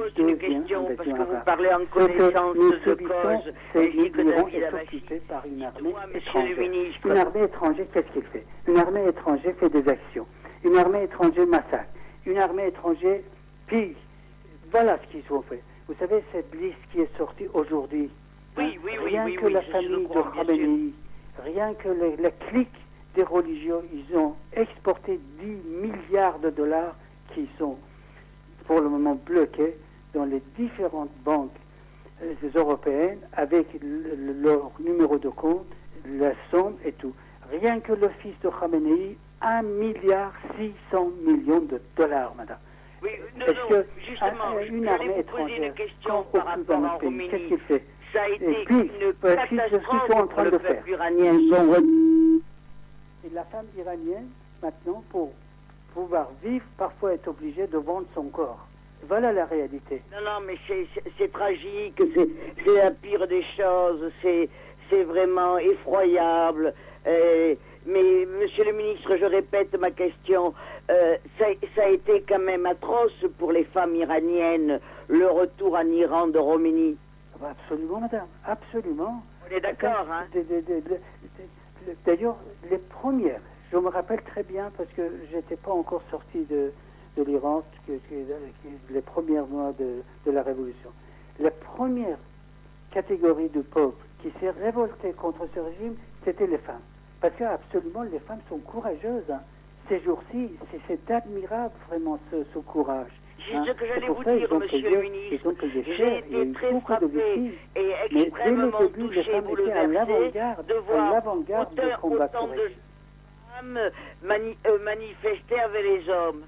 pose une question parce que vous parlez en connaissance de cause. C'est l'Iran est occupé par une armée étrangère. Une armée étrangère, qu'est-ce qu'il fait? Une armée étrangère fait des actions. Une armée étrangère massacre. Une armée étrangère pille. Voilà ce qu'ils ont fait. Vous savez, cette liste qui est sortie aujourd'hui, rien que la famille de Khamenei, rien que la clique des religieux, ils ont exporté 10 milliards de dollars qui sont pour le moment bloqués dans les différentes banques européennes avec leur numéro de compte, la somme et tout. Rien que le fils de Khamenei, 1,6 milliard de dollars, madame. Oui, non, justement, une armée étrangère, quand occupe un pays, qu'est-ce qu'il fait? Ça a été une catastrophe pour le peuple iranien. Et la femme iranienne, maintenant, pour pouvoir vivre, parfois est obligée de vendre son corps. Voilà la réalité. Non, mais c'est tragique, c'est la pire des choses, c'est vraiment effroyable. Mais, monsieur le ministre, je répète ma question, ça a été quand même atroce pour les femmes iraniennes, le retour en Iran de Khomeini. Absolument, madame, absolument. On est d'accord, hein? D'ailleurs, les premières, je me rappelle très bien, parce que j'étais pas encore sorti de l'Iran, les premiers mois de la Révolution. La première catégorie de peuple qui s'est révoltée contre ce régime, c'était les femmes. Parce que absolument, les femmes sont courageuses. Hein. Ces jours-ci, c'est admirable vraiment ce courage. C'est ce que j'allais vous dire, monsieur le ministre. J'ai été très frappé et extrêmement touché, bouleversé de voir autant de femmes manifester avec les hommes.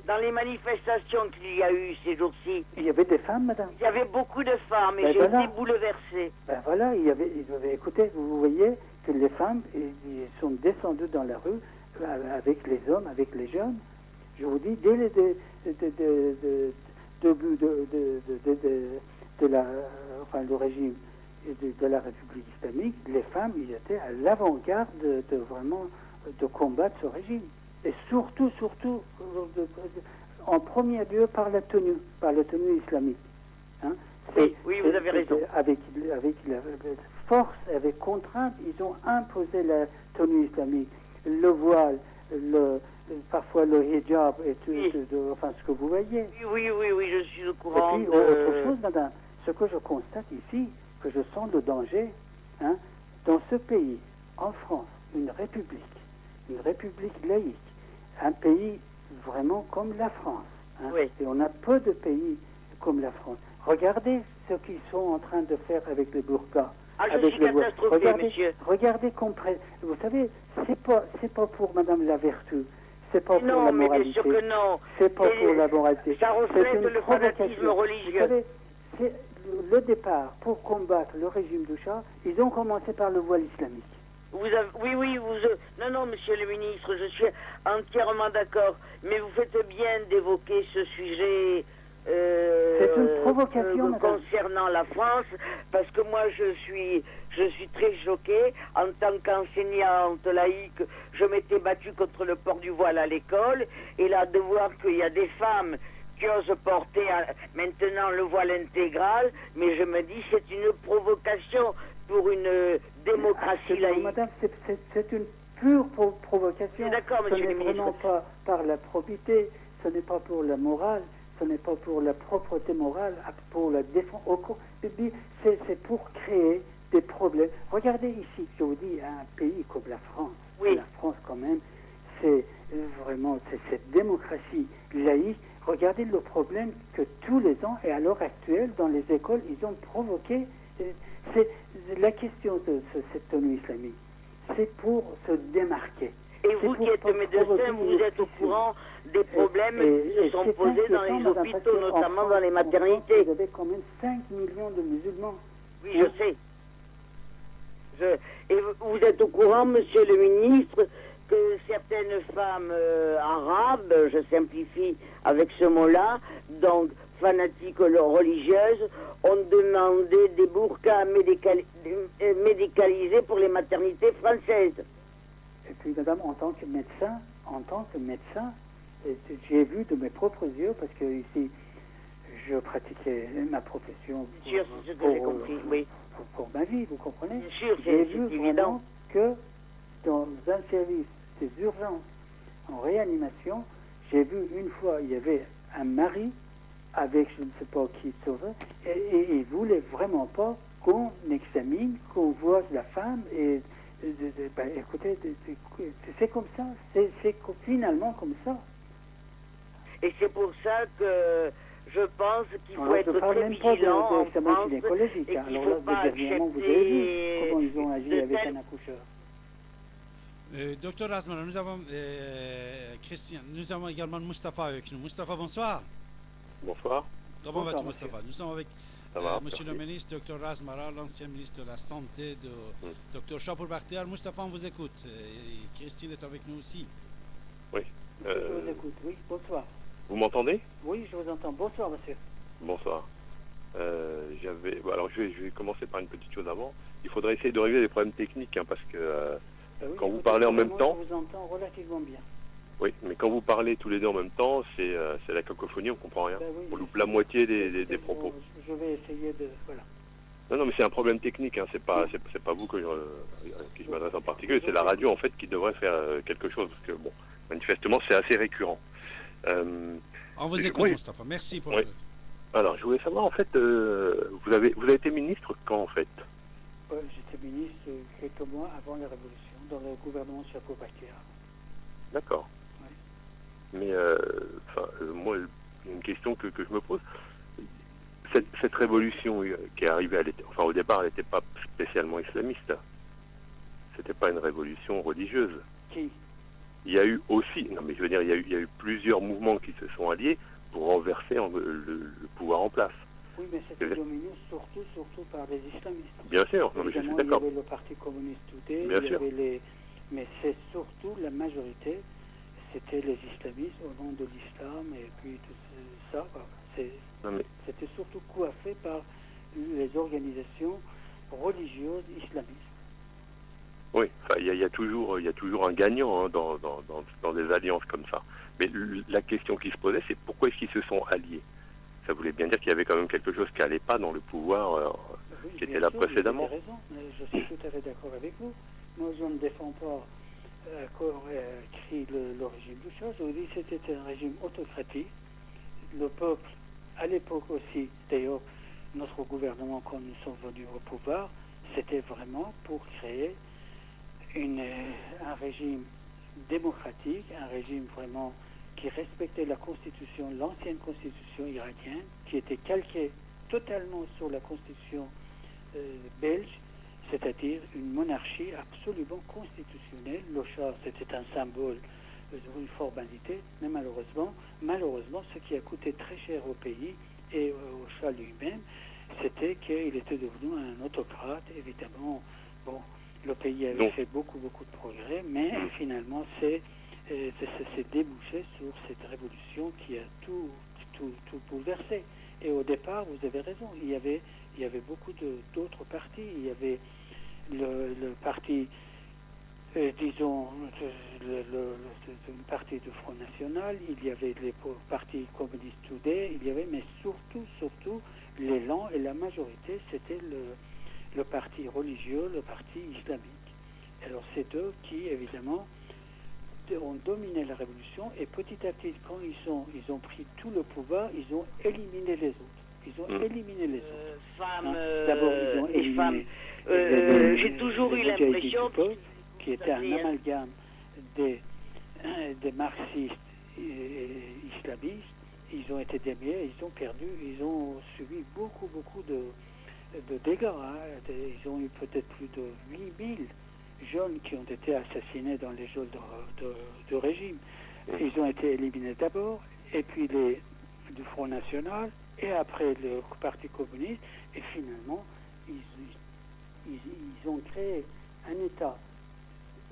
Dans les manifestations qu'il y a eu ces jours-ci. Il y avait des femmes, madame? Il y avait beaucoup de femmes et j'ai été bouleversé. Ben voilà, écoutez, vous voyez que les femmes ils sont descendues dans la rue avec les hommes, avec les jeunes. Je vous dis, dès le régime de la République islamique, les femmes, ils étaient à l'avant-garde de combattre ce régime. Et surtout, en premier lieu, par la tenue islamique. Hein. Oui, vous avez raison. Avec la force, avec contrainte, ils ont imposé la tenue islamique, le voile, parfois le hijab, et enfin ce que vous voyez. Oui, je suis au courant. Et puis, autre chose, madame, ce que je constate ici, que je sens le danger, hein, dans ce pays, en France, une république laïque, un pays vraiment comme la France. Hein, et on a peu de pays comme la France. Regardez ce qu'ils sont en train de faire avec les burqas. Avec les regardez, monsieur. Regardez vous savez, c'est pas pour madame la vertu, c'est pas pour la moralité. Non, mais bien sûr que non. C'est pas pour la moralité. Ça reflète le fanatisme religieux. Vous savez, c'est le départ pour combattre le régime du Shah, ils ont commencé par le voile islamique. Non, monsieur le ministre, je suis entièrement d'accord, mais vous faites bien d'évoquer ce sujet c'est une provocation, concernant la France, parce que moi je suis très choquée. En tant qu'enseignante laïque, je m'étais battue contre le port du voile à l'école, et là de voir qu'il y a des femmes qui osent porter maintenant le voile intégral, mais je me dis c'est une provocation pour une démocratie laïque. Madame, c'est une pure provocation. D'accord, monsieur le ministre. Ce n'est vraiment pas par la probité, ce n'est pas pour la morale, ce n'est pas pour la propreté morale, pour la défense. C'est pour créer des problèmes. Regardez ici, je vous dis, un pays comme la France. Oui. La France, quand même, c'est vraiment cette démocratie laïque. Regardez le problème que tous les ans, et à l'heure actuelle, dans les écoles, ils ont provoqué. C'est la question de cette tenue islamique. C'est pour se démarquer. Et vous qui êtes médecin, vous êtes au courant des problèmes qui se sont posés dans les hôpitaux, notamment dans les maternités. Vous avez quand même 5 millions de musulmans. Oui, je sais. Et vous êtes au courant, monsieur le ministre, que certaines femmes arabes, je simplifie avec ce mot-là, donc fanatiques religieuses, ont demandé des burqas médicalisés pour les maternités françaises. Et puis, madame, en tant que médecin, J'ai vu de mes propres yeux, parce que ici, je pratiquais ma profession pour ma vie, vous comprenez? Bien sûr, j'ai vu vraiment que dans un service des urgences en réanimation, j'ai vu une fois, il y avait un mari avec je ne sais pas qui, et il ne voulait vraiment pas qu'on examine, qu'on voit la femme, et écoutez, c'est comme ça, c'est finalement comme ça. Et c'est pour ça que je pense qu'il faut être très vigilant en France et qu'il ne faut pas accepter vous avez vu comment ils ont agi avec un accoucheur. Docteur Razmara, nous avons Christian, nous avons également Moustapha avec nous. Moustapha, bonsoir. Bonsoir. Comment vas-tu, Moustapha? Nous sommes avec Monsieur le ministre, Docteur Razmara, l'ancien ministre de la Santé, Docteur Chapour Bakhtiar. Moustapha, on vous écoute. Christine est avec nous aussi. Oui. Je vous écoute, oui, bonsoir. Vous m'entendez? Oui, je vous entends. Bonsoir, monsieur. Bonsoir. Alors, je vais commencer par une petite chose avant. Il faudrait essayer de régler les problèmes techniques, parce que quand vous parlez en même temps... Je vous entends relativement bien. Oui, mais quand vous parlez tous les deux en même temps, c'est la cacophonie, on ne comprend rien. Oui, on loupe la moitié des propos. Je vais essayer de... Voilà. Non, mais c'est un problème technique, c'est pas vous qui je m'adresse en particulier, c'est la radio, en fait, qui devrait faire quelque chose, parce que, bon, manifestement, c'est assez récurrent. On vous écoute, Moustapha. Merci pour... Oui. Alors, je voulais savoir, en fait, vous avez été ministre quand, en fait? J'étais ministre quelques mois avant la Révolution, dans le gouvernement Chapour Bakhtiar. D'accord. Oui. Mais, moi, une question que je me pose, cette révolution qui est arrivée, au départ, elle n'était pas spécialement islamiste. C'était pas une révolution religieuse. Qui? Il y a eu aussi, non mais je veux dire, il y a eu plusieurs mouvements qui se sont alliés pour renverser le pouvoir en place. Oui, mais c'était dominé surtout par les islamistes. Bien sûr, non, mais je suis d'accord. Il y avait le Parti communiste today, bien sûr. Mais c'est surtout la majorité, c'était les islamistes au nom de l'islam, et puis tout ça. C'était surtout coiffé par les organisations religieuses islamistes. Oui, il y a toujours un gagnant dans des alliances comme ça. Mais la question qui se posait, c'est pourquoi est-ce qu'ils se sont alliés? Ça voulait bien dire qu'il y avait quand même quelque chose qui n'allait pas dans le pouvoir qui était là précédemment. Vous avez raison, je suis tout à fait d'accord avec vous. Moi, je ne défends pas le régime du chose. Je vous dis que c'était un régime autocratique. Le peuple, à l'époque aussi, d'ailleurs, notre gouvernement, quand nous sommes venus au pouvoir, c'était vraiment pour créer un régime démocratique, un régime vraiment qui respectait la constitution, l'ancienne constitution irakienne, qui était calquée totalement sur la constitution belge, c'est-à-dire une monarchie absolument constitutionnelle. Le Shah, c'était un symbole d'une formalité, mais malheureusement, ce qui a coûté très cher au pays et au Shah lui-même, c'était qu'il était devenu un autocrate, évidemment. Bon, le pays avait fait beaucoup de progrès, mais finalement, c'est débouché sur cette révolution qui a tout bouleversé. Et au départ, vous avez raison, il y avait beaucoup d'autres partis. Il y avait le parti, disons, le parti du Front National, il y avait les partis communistes today, il y avait, mais surtout, l'élan et la majorité, c'était le parti religieux, le parti islamique. Alors c'est eux qui, évidemment, ont dominé la révolution, et petit à petit, quand ils ont pris tout le pouvoir, ils ont éliminé les autres. D'abord, ils ont éliminé j'ai toujours eu l'impression qui était un amalgame des marxistes islamistes. Ils ont été démiés, ils ont perdu, ils ont subi beaucoup de dégâts. Ils ont eu peut-être plus de 8000 jeunes qui ont été assassinés dans les jours de régime. Ils ont été éliminés d'abord, et puis du Front National, et après le Parti communiste, et finalement, ils ont créé un État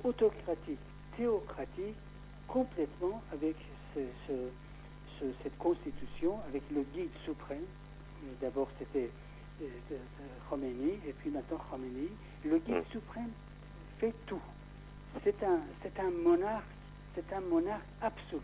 autocratique, théocratique, complètement avec cette constitution, avec le guide suprême. D'abord, c'était Khomeini, et puis maintenant Khomeini. Le guide suprême fait tout. C'est un monarque absolu.